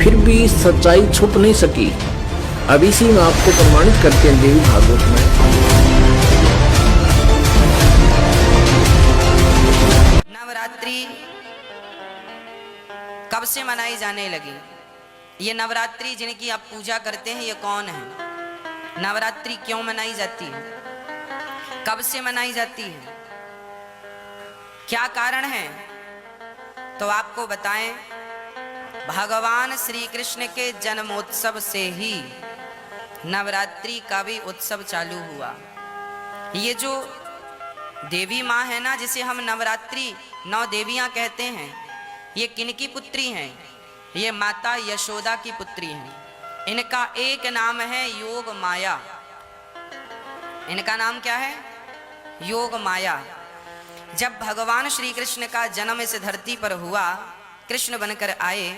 फिर भी सच्चाई छुप नहीं सकी। अब इसी में आपको प्रमाणित करते हैं देवी भागवत में। नवरात्रि कब से मनाई जाने लगी? ये नवरात्रि जिनकी आप पूजा करते हैं, ये कौन है? नवरात्रि क्यों मनाई जाती है? कब से मनाई जाती है? क्या कारण है? तो आपको बताएं, भगवान श्री कृष्ण के जन्मोत्सव से ही नवरात्रि का भी उत्सव चालू हुआ। ये जो देवी माँ है ना, जिसे हम नवरात्रि 9 देवियां कहते हैं, ये किनकी पुत्री हैं? ये माता यशोदा की पुत्री हैं। इनका एक नाम है योग माया। इनका नाम क्या है? योग माया। जब भगवान श्री कृष्ण का जन्म इस धरती पर हुआ, कृष्ण बनकर आए,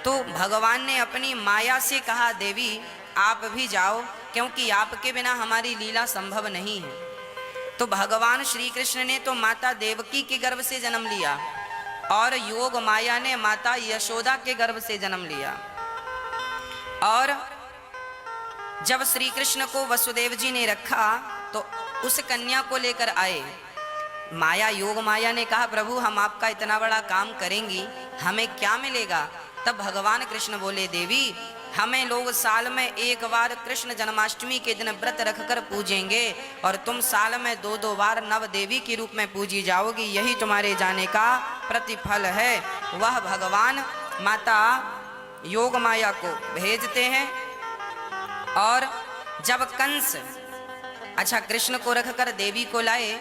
तो भगवान ने अपनी माया से कहा, देवी आप भी जाओ, क्योंकि आपके बिना हमारी लीला संभव नहीं है। तो भगवान श्री कृष्ण ने तो माता देवकी के गर्भ से जन्म लिया और योग माया ने माता यशोदा के गर्भ से जन्म लिया। और जब श्री कृष्ण को वसुदेव जी ने रखा तो उस कन्या को लेकर आए। माया, योग माया ने कहा, प्रभु हम आपका इतना बड़ा काम करेंगी, हमें क्या मिलेगा? तब भगवान कृष्ण बोले, देवी हमें लोग साल में एक बार कृष्ण जन्माष्टमी के दिन व्रत रखकर पूजेंगे और तुम साल में 2-2 बार नव देवी के रूप में पूजी जाओगी, यही तुम्हारे जाने का प्रतिफल है। वह भगवान माता योग माया को भेजते हैं। और जब कंस कृष्ण को रखकर देवी को लाए,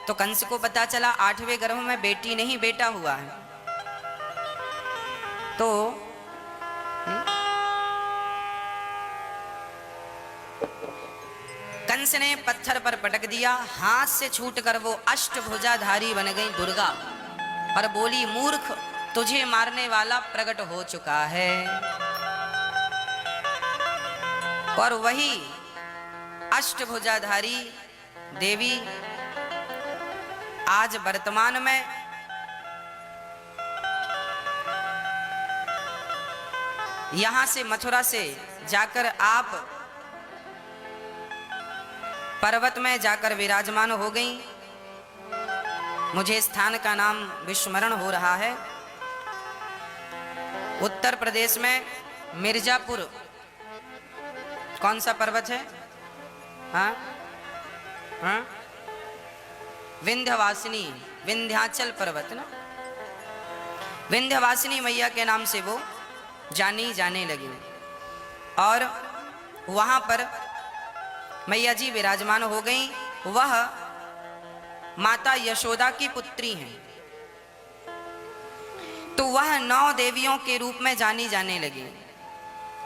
तो कंस को पता चला 8वें गर्भ में बेटी नहीं बेटा हुआ है। तो कंस ने पत्थर पर पटक दिया, हाथ से छूटकर वो अष्टभुजाधारी बन गई दुर्गा और बोली, मूर्ख तुझे मारने वाला प्रकट हो चुका है। और वही अष्टभुजाधारी देवी आज वर्तमान में यहां से मथुरा से जाकर आप पर्वत में जाकर विराजमान हो गई। मुझे स्थान का नाम विस्मरण हो रहा है। उत्तर प्रदेश में मिर्जापुर, कौन सा पर्वत है? हाँ हाँ, विंध्यवासिनी, विंध्याचल पर्वत ना, विंध्यवासिनी मैया के नाम से वो जानी जाने लगी। और वहां पर मैया जी विराजमान हो गई। वह माता यशोदा की पुत्री हैं। तो वह 9 देवियों के रूप में जानी जाने लगी।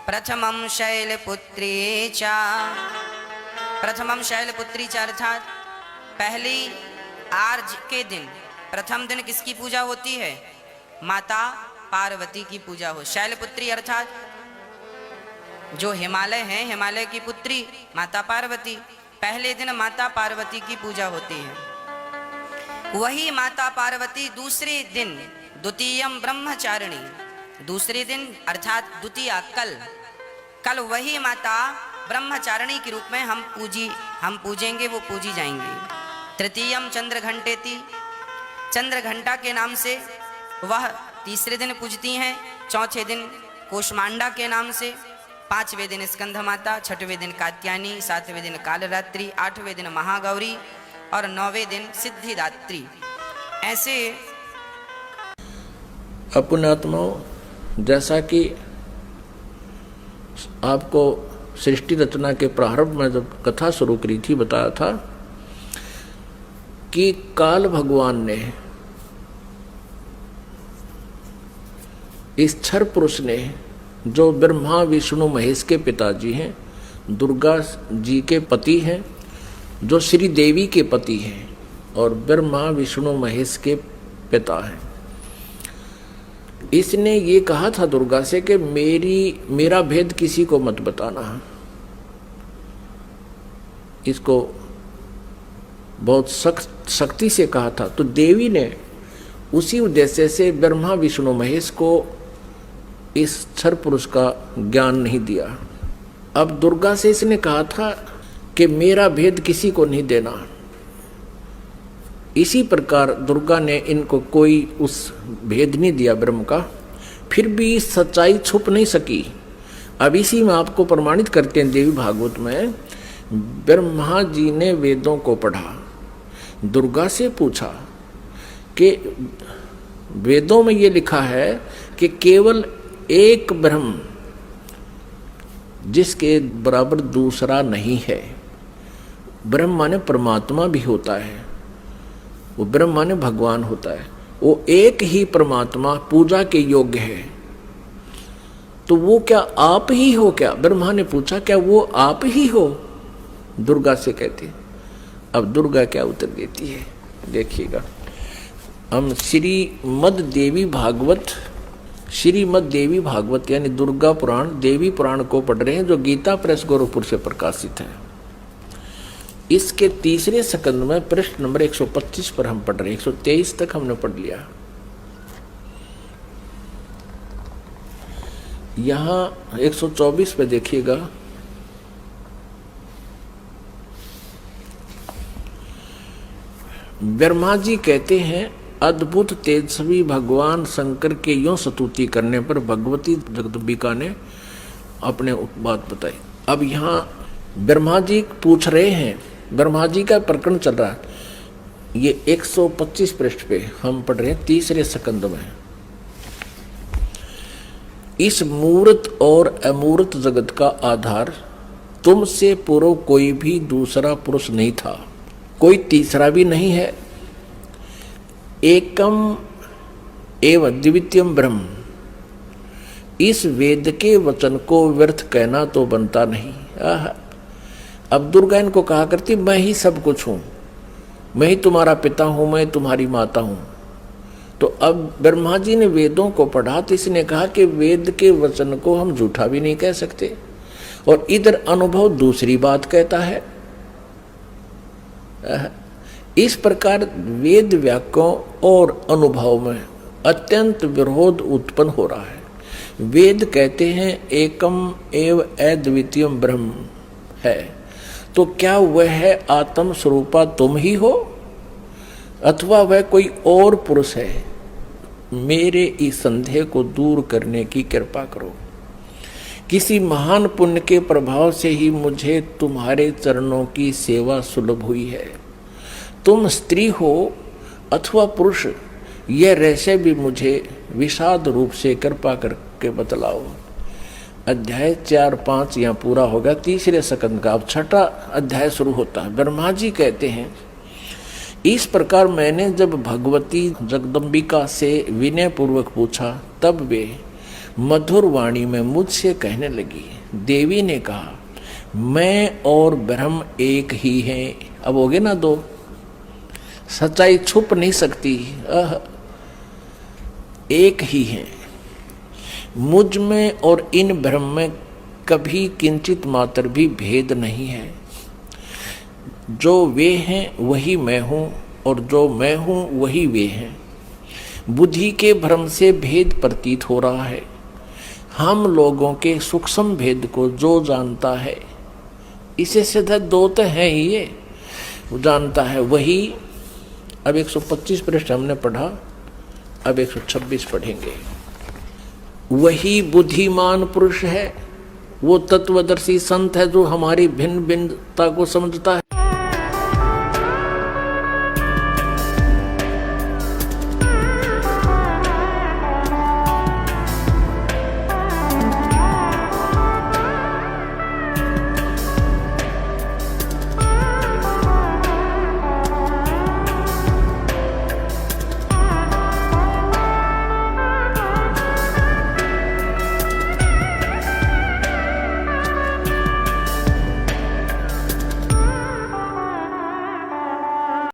प्रथमम शैलपुत्री चा, प्रथमम शैलपुत्री चा अर्थात पहली आर्ज के दिन, प्रथम दिन किसकी पूजा होती है? माता पार्वती की पूजा हो। शैलपुत्री अर्थात जो हिमालय है, हिमालय की पुत्री माता पार्वती। पहले दिन माता पार्वती की पूजा होती है। वही माता पार्वती दूसरे दिन, द्वितीयम ब्रह्मचारिणी, दूसरे दिन अर्थात द्वितीया कल वही माता ब्रह्मचारिणी के रूप में हम पूजेंगे, वो पूजी जाएंगी। तृतीयम चंद्र घंटेति, चंद्र घंटा के नाम से वह तीसरे दिन पूजती हैं। चौथे दिन कोषमांडा के नाम से, 5वें दिन स्कंध माता, 6वें दिन कात्यायनी, 7वें दिन कालरात्रि, 8वें दिन महागौरी और 9वें दिन सिद्धिदात्री। ऐसे पुण्यात्माओं, जैसा कि आपको सृष्टि रचना के प्रारंभ में जब कथा शुरू करी थी, बताया था कि काल भगवान ने, इस क्षर पुरुष ने, जो ब्रह्मा विष्णु महेश के पिताजी हैं, दुर्गा जी के पति हैं, जो श्री देवी के पति हैं और ब्रह्मा विष्णु महेश के पिता हैं, इसने ये कहा था दुर्गा से कि मेरा भेद किसी को मत बताना। इसको बहुत सख्ती से कहा था। तो देवी ने उसी उद्देश्य से ब्रह्मा विष्णु महेश को इस क्षर पुरुष का ज्ञान नहीं दिया। अब दुर्गा से इसने कहा था कि मेरा भेद किसी को नहीं देना। इसी प्रकार दुर्गा ने इनको कोई उस भेद नहीं दिया ब्रह्म का, फिर भी सच्चाई छुप नहीं सकी। अब इसी में आपको प्रमाणित करते हैं देवी भागवत में, ब्रह्मा जी ने वेदों को पढ़ा, दुर्गा से पूछा कि वेदों में ये लिखा है कि केवल एक ब्रह्म जिसके बराबर दूसरा नहीं है। ब्रह्म माने परमात्मा भी होता है, वो ब्रह्म माने भगवान होता है, वो एक ही परमात्मा पूजा के योग्य है। तो वो क्या आप ही हो क्या? ब्रह्मा ने पूछा क्या वो आप ही हो? दुर्गा से कहती। अब दुर्गा क्या उत्तर देती है देखिएगा। हम श्रीमद् देवी भागवत यानी दुर्गा पुराण देवी पुराण को पढ़ रहे हैं, जो गीता प्रेस गोरखपुर से प्रकाशित है। इसके तीसरे स्कंद में पृष्ठ नंबर 125 पर हम पढ़ रहे हैं। 123 तक हमने पढ़ लिया। यहां 124 पे देखिएगा। ब्रह्मा जी कहते हैं, अद्भुत तेजस्वी भगवान शंकर के यों स्तुति करने पर भगवती जगदम्बिका ने अपने बात बताई। अब यहाँ ब्रह्मा जी पूछ रहे हैं, ब्रह्मा जी का प्रकरण चल रहा है। ये 125 पृष्ठ पे हम पढ़ रहे हैं तीसरे स्कंद में। इस मूर्त और अमूर्त जगत का आधार तुमसे पूर्व कोई भी दूसरा पुरुष नहीं था, कोई तीसरा भी नहीं है। एकम एव द्वितीयम ब्रह्म। इस वेद के वचन को व्यर्थ कहना तो बनता नहीं। अब दुर्गा इनको कहा करती, मैं ही सब कुछ हूं, मैं ही तुम्हारा पिता हूं, मैं तुम्हारी माता हूं। तो अब ब्रह्मा जी ने वेदों को पढ़ा तो इसने कहा कि वेद के वचन को हम झूठा भी नहीं कह सकते, और इधर अनुभव दूसरी बात कहता है। इस प्रकार वेद वाक्यों और अनुभव में अत्यंत विरोध उत्पन्न हो रहा है। वेद कहते हैं एकम एव अद्वितीयम ब्रह्म है, तो क्या वह आत्म स्वरूपा तुम ही हो अथवा वह कोई और पुरुष है? मेरे इस संदेह को दूर करने की कृपा करो। किसी महान पुण्य के प्रभाव से ही मुझे तुम्हारे चरणों की सेवा सुलभ हुई है। तुम स्त्री हो अथवा पुरुष, यह रहस्य भी मुझे विषाद रूप से कृपा करके बतलाओ। अध्याय 4-5 यहाँ पूरा होगा तीसरे स्कंद का। अब छठा अध्याय शुरू होता है। ब्रह्मा जी कहते हैं, इस प्रकार मैंने जब भगवती जगदम्बिका से विनय पूर्वक पूछा, तब वे मधुर वाणी में मुझसे कहने लगी। देवी ने कहा, मैं और ब्रह्म एक ही हैं। अब हो गए ना दो, सच्चाई छुप नहीं सकती, एक ही है। मुझ में और इन ब्रह्म में कभी किंचित मात्र भी भेद नहीं है। जो वे हैं वही मैं हूँ, और जो मैं हूँ वही वे हैं। बुद्धि के भ्रम से भेद प्रतीत हो रहा है। हम लोगों के सूक्ष्म भेद को जो जानता है, इसे सीधा दो तो है ही, ये जानता है वही। अब 125 पृष्ठ हमने पढ़ा, अब 126 पढ़ेंगे। वही बुद्धिमान पुरुष है, वो तत्वदर्शी संत है जो हमारी भिन्न भिन्नता को समझता